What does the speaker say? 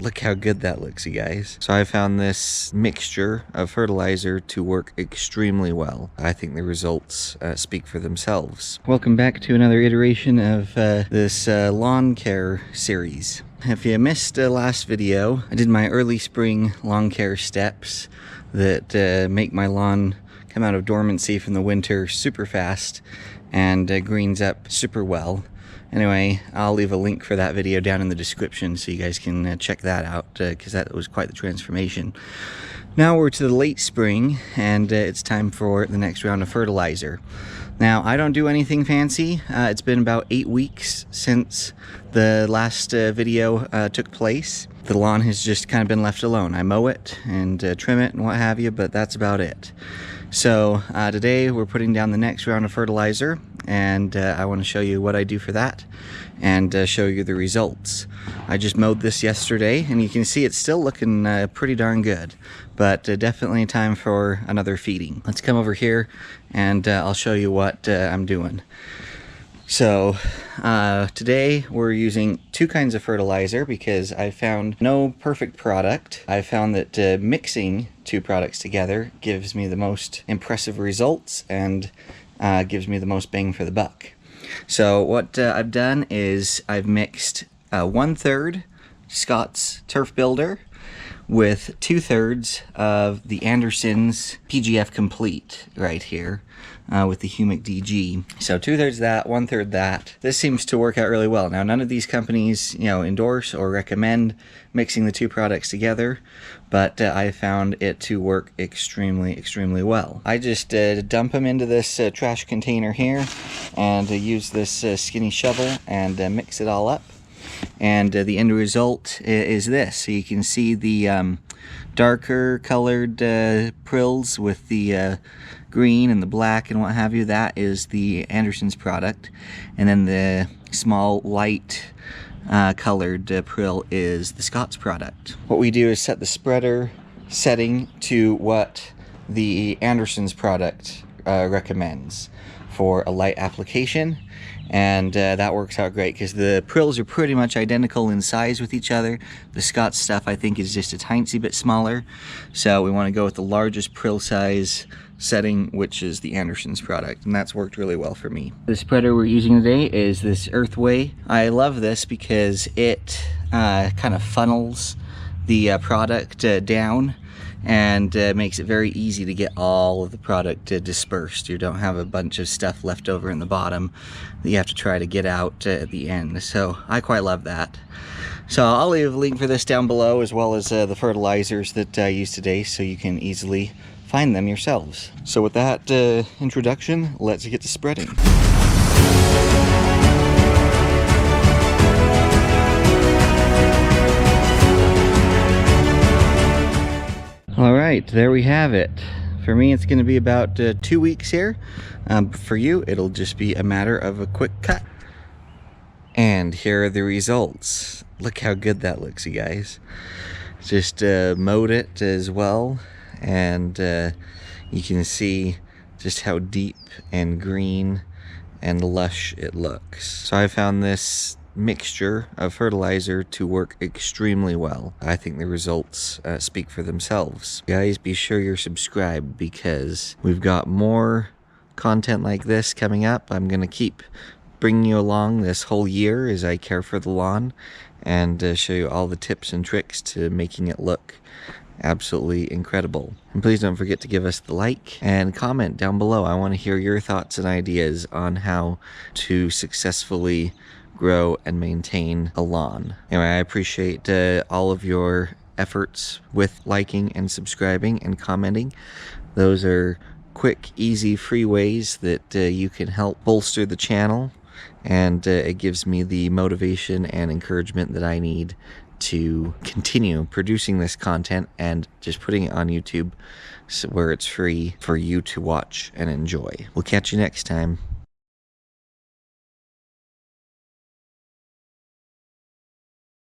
Look how good that looks, you guys. So I found this mixture of fertilizer to work extremely well. I think the results speak for themselves. Welcome back to another iteration of this lawn care series. If you missed the last video, I did my early spring lawn care steps that make my lawn come out of dormancy from the winter super fast and greens up super well. Anyway, I'll leave a link for that video down in the description so you guys can check that out because that was quite the transformation. Now we're to the late spring and it's time for the next round of fertilizer. Now, I don't do anything fancy. It's been about 8 weeks since the last video took place. The lawn has just kind of been left alone. I mow it and trim it and what have you, but that's about it. So today we're putting down the next round of fertilizer, and I want to show you what I do for that and show you the results. I just mowed this yesterday and you can see it's still looking pretty darn good, but definitely time for another feeding. Let's come over here and I'll show you what I'm doing. So today we're using 2 kinds of fertilizer because I found no perfect product. I found that mixing 2 products together gives me the most impressive results and gives me the most bang for the buck. So what I've done is I've mixed 1/3 Scott's Turf Builder with 2/3 of the Anderson's PGF Complete right here with the Humic DG. So 2/3 that, 1/3 that. This seems to work out really well. Now, none of these companies, endorse or recommend mixing the 2 products together, but I found it to work extremely well. I just dump them into this trash container here and use this skinny shovel and mix it all up. And the end result is this. So you can see the darker colored prills with the green and the black and what have you. That is the Anderson's product. And then the small light colored prill is the Scott's product. What we do is set the spreader setting to what the Anderson's product recommends for a light application. And that works out great because the prills are pretty much identical in size with each other. The Scott's stuff I think is just a tiny bit smaller, so we want to go with the largest prill size setting, which is the Anderson's product, and that's worked really well for me. The spreader we're using today is this Earthway. I love this because it kind of funnels the product down and makes it very easy to get all of the product dispersed. You don't have a bunch of stuff left over in the bottom that you have to try to get out at the end. So I quite love that. So I'll leave a link for this down below, as well as the fertilizers that I used today, so you can easily find them yourselves. So with that introduction, let's get to spreading. All right, there we have it. For me, it's going to be about 2 weeks here. For you, it'll just be a matter of a quick cut. And here are the results. Look how good that looks, you guys. Just mowed it as well, and you can see just how deep and green and lush it looks. So I found this mixture of fertilizer to work extremely well. I think the results speak for themselves. Guys, be sure you're subscribed because we've got more content like this coming up. I'm gonna keep bringing you along this whole year as I care for the lawn and show you all the tips and tricks to making it look absolutely incredible. And please don't forget to give us the like and comment down below. I want to hear your thoughts and ideas on how to successfully grow and maintain a lawn. Anyway, I appreciate all of your efforts with liking and subscribing and commenting. Those are quick, easy, free ways that you can help bolster the channel, and it gives me the motivation and encouragement that I need to continue producing this content and just putting it on YouTube where it's free for you to watch and enjoy. We'll catch you next time.